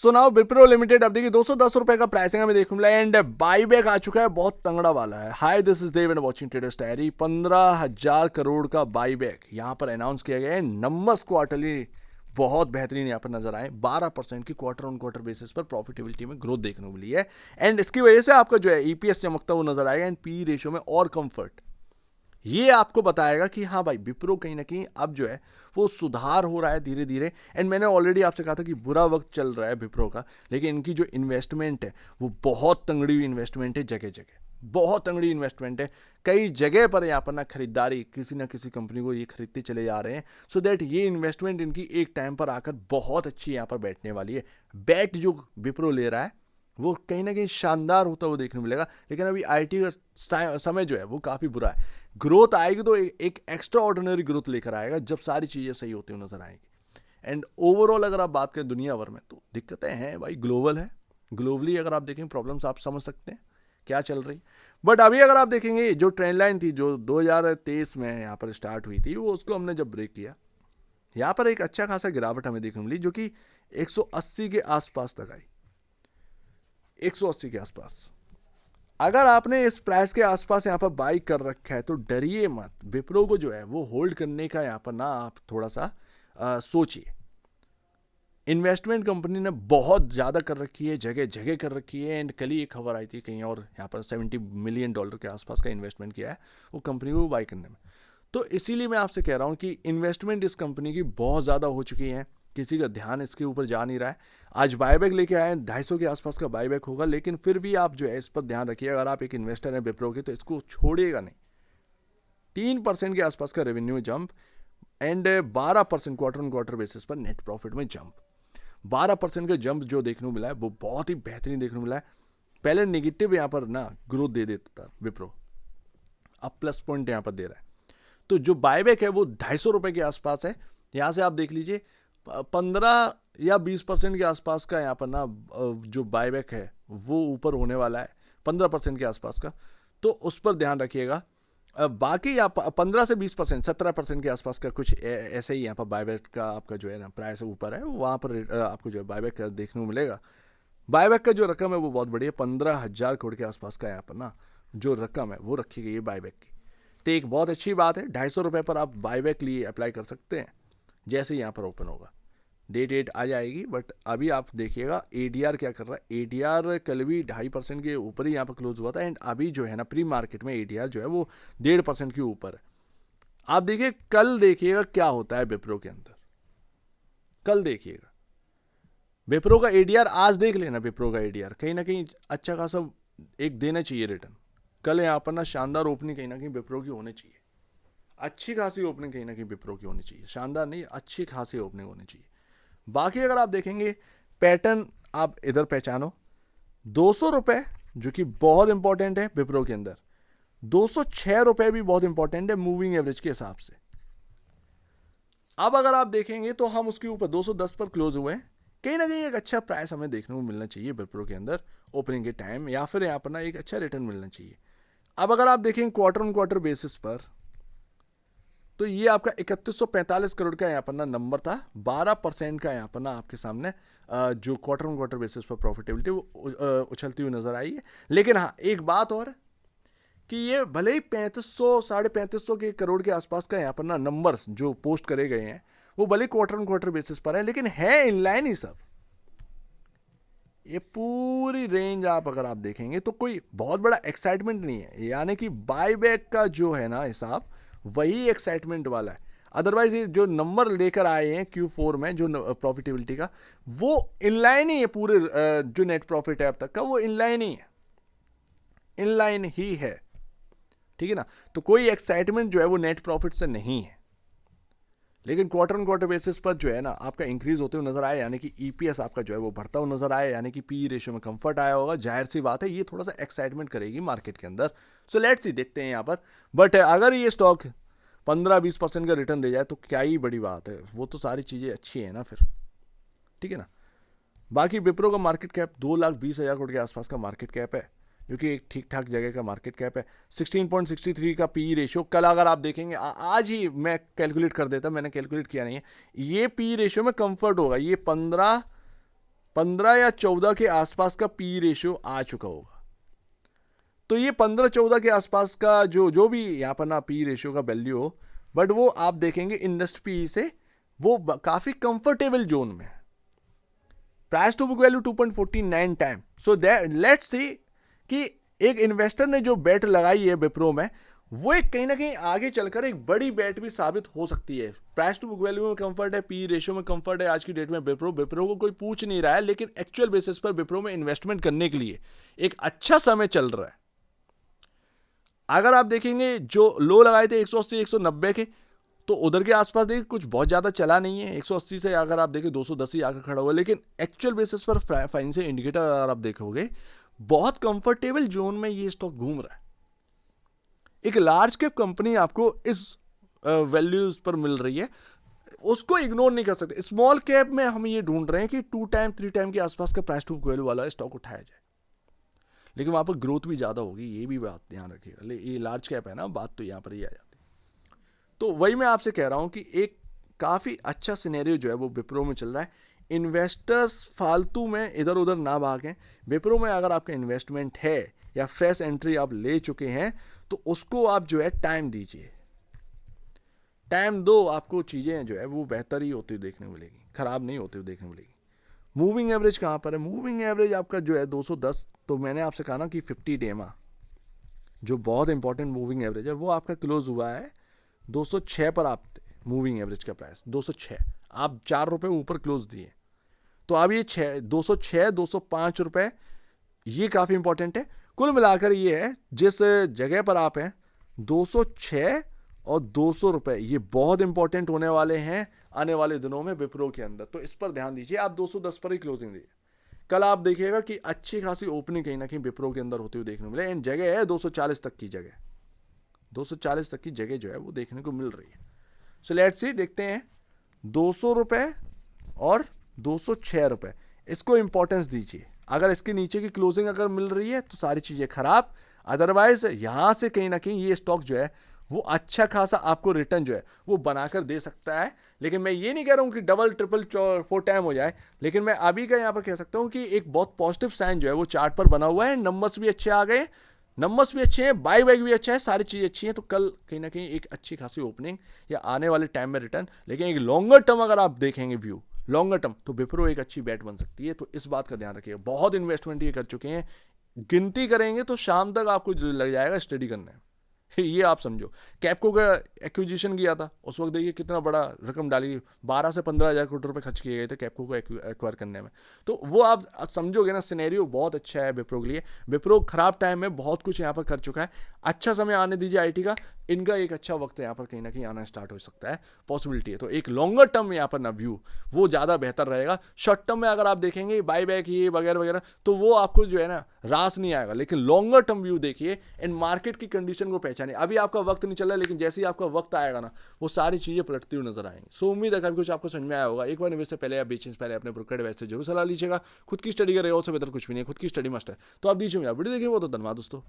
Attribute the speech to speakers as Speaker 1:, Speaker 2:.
Speaker 1: So now Wipro limited अब देखिए 210 रुपए का प्राइसिंग हमें देखने मिला एंड बाई बैक आ चुका है, बहुत तंगड़ा वाला है। Hi this is Dev and watching traders diary. 15,000 crore का बाई बैक यहाँ पर अनाउंस किया गया है। नंबर्स क्वार्टरली बहुत बेहतरीन यहाँ पर नजर आए। 12% की क्वार्टर ऑन क्वार्टर बेसिस पर प्रॉफिटेबिलिटी में ग्रोथ देखने को मिली है एंड इसकी वजह से आपका जो है ईपीएस चमकता हुआ नजर आएगा एंड पी रेशियो में और कंफर्ट। ये आपको बताएगा कि हाँ भाई विप्रो कहीं ना कहीं अब जो है वो सुधार हो रहा है धीरे धीरे। एंड मैंने ऑलरेडी आपसे कहा था कि बुरा वक्त चल रहा है विप्रो का, लेकिन इनकी जो इन्वेस्टमेंट है वो बहुत तंगड़ी हुई इन्वेस्टमेंट है, जगह जगह बहुत तंगड़ी इन्वेस्टमेंट है। कई जगह पर यहाँ पर ना खरीदारी किसी ना किसी कंपनी को ये खरीदते चले जा रहे हैं, सो दैट ये इन्वेस्टमेंट इनकी एक टाइम पर आकर बहुत अच्छी यहाँ पर बैठने वाली है। बैट जो विप्रो ले रहा है वो कहीं ना कहीं शानदार होता हुआ देखने मिलेगा, लेकिन अभी आईटी का समय जो है वो काफ़ी बुरा है। ग्रोथ आएगी तो एक एक्स्ट्रा ऑर्डिनरी ग्रोथ लेकर आएगा जब सारी चीज़ें सही होती हुई नजर आएंगी। एंड ओवरऑल अगर आप बात करें दुनिया भर में तो दिक्कतें हैं भाई, ग्लोबल है। ग्लोबली अगर आप देखें प्रॉब्लम्स आप समझ सकते हैं क्या चल रही। बट अभी अगर आप देखेंगे जो ट्रेंड लाइन थी जो 2023 में यहाँ पर स्टार्ट हुई थी, वो उसको हमने जब ब्रेक किया, यहाँ पर एक अच्छा खासा गिरावट हमें देखने मिली जो कि 180 के आसपास तक आई। 180 के आसपास अगर आपने इस प्राइस के आसपास यहाँ पर बाई कर रखा है तो डरिए मत। विप्रो को जो है वो होल्ड करने का यहाँ पर ना आप थोड़ा सा सोचिए। इन्वेस्टमेंट कंपनी ने बहुत ज़्यादा कर रखी है, जगह जगह कर रखी है। एंड कल ही एक खबर आई थी कहीं और यहाँ पर $70 मिलियन के आसपास का इन्वेस्टमेंट किया है वो कंपनी को बाई करने में। तो इसीलिए मैं आपसे कह रहा हूँ कि इन्वेस्टमेंट इस कंपनी की बहुत ज़्यादा हो चुकी है, किसी का ध्यान इसके ऊपर जा नहीं रहा है। आज बायबैक लेके आए, 250 के आसपास का बायबैक होगा, लेकिन फिर भी आप जो है इस पर ध्यान रखिए। अगर आप एक इन्वेस्टर हैं विप्रो के तो इसको छोड़िएगा नहीं। 3% के आसपास का revenue jump and 12% quarter on quarter basis पर नेट प्रॉफिट में जंप। 12% का जंप जो देखने को मिला है वो बहुत ही बेहतरीन देखने को मिला है। पहले नेगेटिव यहाँ पर ना ग्रोथ दे देता था विप्रो, अब प्लस पॉइंट यहाँ पर दे रहा है। तो जो बायबैक है वो 250 रुपए के आसपास है। यहाँ से आप देख लीजिए 15 या 20% के आसपास का यहाँ पर ना जो बायबैक है वो ऊपर होने वाला है, 15% के आसपास का, तो उस पर ध्यान रखिएगा। बाकी आप 15 से 20%, 17% के आसपास का कुछ ऐसे ही यहाँ पर बायबैक का आपका जो है ना प्राइस ऊपर है, वहाँ पर आपको जो है बायबैक देखने को मिलेगा। बायबैक का जो रकम है वो बहुत बड़ी है, 15,000 करोड़ के आसपास का यहाँ पर ना जो रकम है वो रखी गई है बायबैक की। तो एक बहुत अच्छी बात है, 250 रुपये पर आप बायबैक लिए अप्लाई कर सकते हैं जैसे ही यहाँ पर ओपन होगा। डेट आ जाएगी, बट अभी आप देखिएगा एडीआर क्या कर रहा है। एडीआर कल भी 2.5% के ऊपर ही यहाँ पर क्लोज हुआ था एंड अभी जो है ना प्री मार्केट में एडीआर जो है वो 1.5% के ऊपर है। आप देखिए कल देखिएगा क्या होता है विप्रो के अंदर, कल देखिएगा विप्रो का एडीआर। आज देख लेना विप्रो का एडीआर कहीं ना कहीं अच्छा खासा एक देना चाहिए रिटर्न। कल यहाँ पर ना शानदार ओपनिंग कहीं ना कहीं विप्रो की होनी चाहिए, अच्छी खासी ओपनिंग कहीं ना कहीं विप्रो की होनी चाहिए। शानदार नहीं, अच्छी खासी ओपनिंग होनी चाहिए। बाकी अगर आप देखेंगे पैटर्न आप इधर पहचानो, 200 रुपए जो कि बहुत इंपॉर्टेंट है विप्रो के अंदर, 206 रुपए भी बहुत इंपॉर्टेंट है मूविंग एवरेज के हिसाब से। अब अगर आप देखेंगे तो हम उसके ऊपर 210 पर क्लोज हुए हैं। कहीं ना कहीं एक अच्छा प्राइस हमें देखने को मिलना चाहिए विप्रो के अंदर ओपनिंग के टाइम, या फिर यहाँ पर ना एक अच्छा रिटर्न मिलना चाहिए। अब अगर आप देखेंगे क्वार्टर ऑन क्वार्टर बेसिस पर तो ये आपका 3145 करोड़ का यहाँ पर ना नंबर था। 12% का यहाँ पर ना आपके सामने जो क्वार्टर ऑन क्वार्टर बेसिस पर प्रॉफिटेबिलिटी वो उछलती हुई नजर आई है। लेकिन हाँ एक बात और कि ये भले ही 3500 3550 के करोड़ के आसपास का यहाँ पर ना नंबर्स जो पोस्ट करे गए हैं वो भले क्वार्टर ऑन क्वार्टर बेसिस पर है, लेकिन है इनलाइन ही सब। ये पूरी रेंज आप अगर आप देखेंगे तो कोई बहुत बड़ा एक्साइटमेंट नहीं है, यानी कि बायबैक का जो है ना हिसाब वही एक्साइटमेंट वाला है। अदरवाइज ये जो नंबर लेकर आए हैं Q4 में जो प्रॉफिटेबिलिटी का वो इनलाइन ही है, पूरे जो नेट प्रॉफिट है अब तक का वो इनलाइन ही है, इनलाइन ही है, ठीक है ना। तो कोई एक्साइटमेंट जो है वो नेट प्रॉफिट से नहीं है, लेकिन क्वार्टर ऑन क्वार्टर बेसिस पर जो है ना आपका इंक्रीज होते हुए नजर आया, यानी कि ईपीएस आपका जो है वो बढ़ता हुआ नजर आया, यानी कि पी रेशियो में कंफर्ट आया होगा। जाहिर सी बात है ये थोड़ा सा एक्साइटमेंट करेगी मार्केट के अंदर। सो लेट्स सी, देखते हैं यहाँ पर। बट अगर ये स्टॉक 15-20% का रिटर्न दे जाए तो क्या ही बड़ी बात है, वो तो सारी चीज़ें अच्छी है ना फिर, ठीक है ना। बाकी विप्रो का मार्केट कैप 2,20,000 करोड़ के आसपास का मार्केट कैप है, जो कि एक ठीक ठाक जगह का मार्केट कैप है। 16.63 का पी रेशियो कल अगर आप देखेंगे, आज ही मैं कैलकुलेट कर देता, मैंने कैलकुलेट किया नहीं है, ये पी रेशियो में कंफर्ट होगा। ये 15 15 या 14 के आसपास का पी रेशियो आ चुका होगा। तो ये 15-14 के आसपास का जो भी यहाँ पर ना पी रेशियो का वैल्यू हो, बट वो आप देखेंगे इंडस्ट्री पी से वो काफी कंफर्टेबल जोन में है। Price to book value 2.49 time. So that let's see कि एक इन्वेस्टर ने जो बेट लगाई है विप्रो में, वो एक कहीं ना कहीं आगे चलकर एक बड़ी बेट भी साबित हो सकती है। प्राइस टू बुक वैल्यू में कंफर्ट है, पी रेशियो में कंफर्ट है आज की डेट में विप्रो को कोई पूछ नहीं रहा है, लेकिन एक्चुअल बेसिस पर विप्रो में इन्वेस्टमेंट करने के लिए एक अच्छा समय चल रहा है। अगर आप देखेंगे जो लो लगाए थे 180 190 के, तो उधर के आसपास देखिए कुछ बहुत ज़्यादा चला नहीं है। 180 से अगर आप देखें 210 ही आकर खड़ा हुआ है, लेकिन एक्चुअल बेसिस पर फाइनेंशियल इंडिकेटर अगर आप देखोगे बहुत कंफर्टेबल जोन में ये स्टॉक घूम रहा है। एक लार्ज कैप कंपनी आपको इस वैल्यूज पर मिल रही है, उसको इग्नोर नहीं कर सकते। स्मॉल कैप में हम ये ढूंढ रहे हैं कि 2 टाइम 3 टाइम के आसपास का प्राइस टू वैल्यू वाला स्टॉक उठाया जाए, लेकिन वहां पर ग्रोथ भी ज़्यादा होगी, ये भी बात ध्यान रखिएगा। ये लार्ज कैप है ना, बात तो यहाँ पर ही आ जाती है। तो वही मैं आपसे कह रहा हूं कि एक काफ़ी अच्छा सिनेरियो जो है वो विप्रो में चल रहा है। इन्वेस्टर्स फालतू में इधर उधर ना भागें। विप्रो में अगर आपका इन्वेस्टमेंट है या फ्रेश एंट्री आप ले चुके हैं, तो उसको आप जो है टाइम दीजिए, टाइम दो, आपको चीज़ें जो है वो बेहतर ही होती देखने मिलेगी, खराब नहीं होती देखने मिलेगी। मूविंग एवरेज कहाँ पर है? मूविंग एवरेज आपका जो है 210, तो मैंने आपसे कहा ना कि 50 डेमा जो बहुत इंपॉर्टेंट मूविंग एवरेज है, वो आपका क्लोज हुआ है 206 पर। आप मूविंग एवरेज का प्राइस 206, आप 4 रुपये ऊपर क्लोज दिए, तो अब ये 206 205 रुपये, ये काफ़ी इंपॉर्टेंट है। कुल मिलाकर ये है जिस जगह पर आप हैं 206 और 200 रुपये, ये बहुत इंपॉर्टेंट होने वाले हैं आने वाले दिनों में विप्रो के अंदर, तो इस पर ध्यान दीजिए। आप 210 पर ही क्लोजिंग दीजिए। कल आप देखिएगा कि अच्छी खासी ओपनिंग कहीं ना कहीं विप्रो के अंदर होती हुई देखने मिले। इन जगह है 240 तक की जगह, 240 तक की जगह जो है वो देखने को मिल रही है। सो लेट्स सी, देखते हैं 200 रुपये और 206 रुपये, इसको इंपॉर्टेंस दीजिए। अगर इसके नीचे की क्लोजिंग अगर मिल रही है तो सारी चीज़ें खराब, अदरवाइज यहाँ से कहीं ना कहीं ये स्टॉक जो है वो अच्छा खासा आपको रिटर्न जो है वो बनाकर दे सकता है। लेकिन मैं ये नहीं कह रहा हूँ कि डबल ट्रिपल 4 टाइम हो जाए, लेकिन मैं अभी का यहाँ पर कह सकता हूँ कि एक बहुत पॉजिटिव साइन जो है वो चार्ट पर बना हुआ है। नंबर्स भी अच्छे आ गए, नंबर्स भी अच्छे हैं, बाई बैक भी अच्छा है, सारी चीज़ें अच्छी हैं। तो कल कहीं ना कहीं एक अच्छी खासी ओपनिंग या आने वाले टाइम में रिटर्न, लेकिन एक लॉन्गर टर्म अगर आप देखेंगे व्यू लॉन्गर टर्म, तो विप्रो एक अच्छी बैट बन सकती है। तो इस बात का ध्यान रखिएगा। बहुत इन्वेस्टमेंट ये कर चुके हैं, गिनती करेंगे तो शाम तक आपको लग जाएगा स्टडी करने में। ये आप समझो, कैपको का एक्विजिशन किया था, उस वक्त देखिए कितना बड़ा रकम डाली, 12 से 15 हज़ार करोड़ रुपए खर्च किए गए थे कैपको को एक्वायर करने में। तो वो आप समझोगे ना, सिनेरियो बहुत अच्छा है विप्रो के लिए। विप्रो खराब टाइम में बहुत कुछ यहाँ पर कर चुका है, अच्छा समय आने दीजिए आईटी का, इनका एक अच्छा वक्त यहाँ पर कहीं ना कहीं आना स्टार्ट हो सकता है, पॉसिबिलिटी है। तो एक लॉन्गर टर्म में यहाँ पर ना व्यू वो ज़्यादा बेहतर रहेगा। शॉर्ट टर्म में अगर आप देखेंगे बाई बैक ये वगैरह वगैरह, तो वो आपको जो है ना रास नहीं आएगा। लेकिन लॉन्गर टर्म व्यू देखिए, इन मार्केट की कंडीशन को पहचानिए। अभी आपका वक्त नहीं चल रहा, लेकिन जैसे ही आपका वक्त आएगा ना, वो सारी चीज़ें पलटती हुई नजर आएंगी। सो उम्मीद है कि कुछ आपको समझ में आया होगा। एक बार निवेश से पहले या बेचने से पहले अपने ब्रोकर एडवाइस से जरूर सलाह लीजिएगा। खुद की स्टडी करेगा, उससे बेहतर कुछ भी नहीं, खुद की स्टडी मस्ट है। तो आप दीजिए वीडियो देखिए, वो तो धन्यवाद दोस्तों।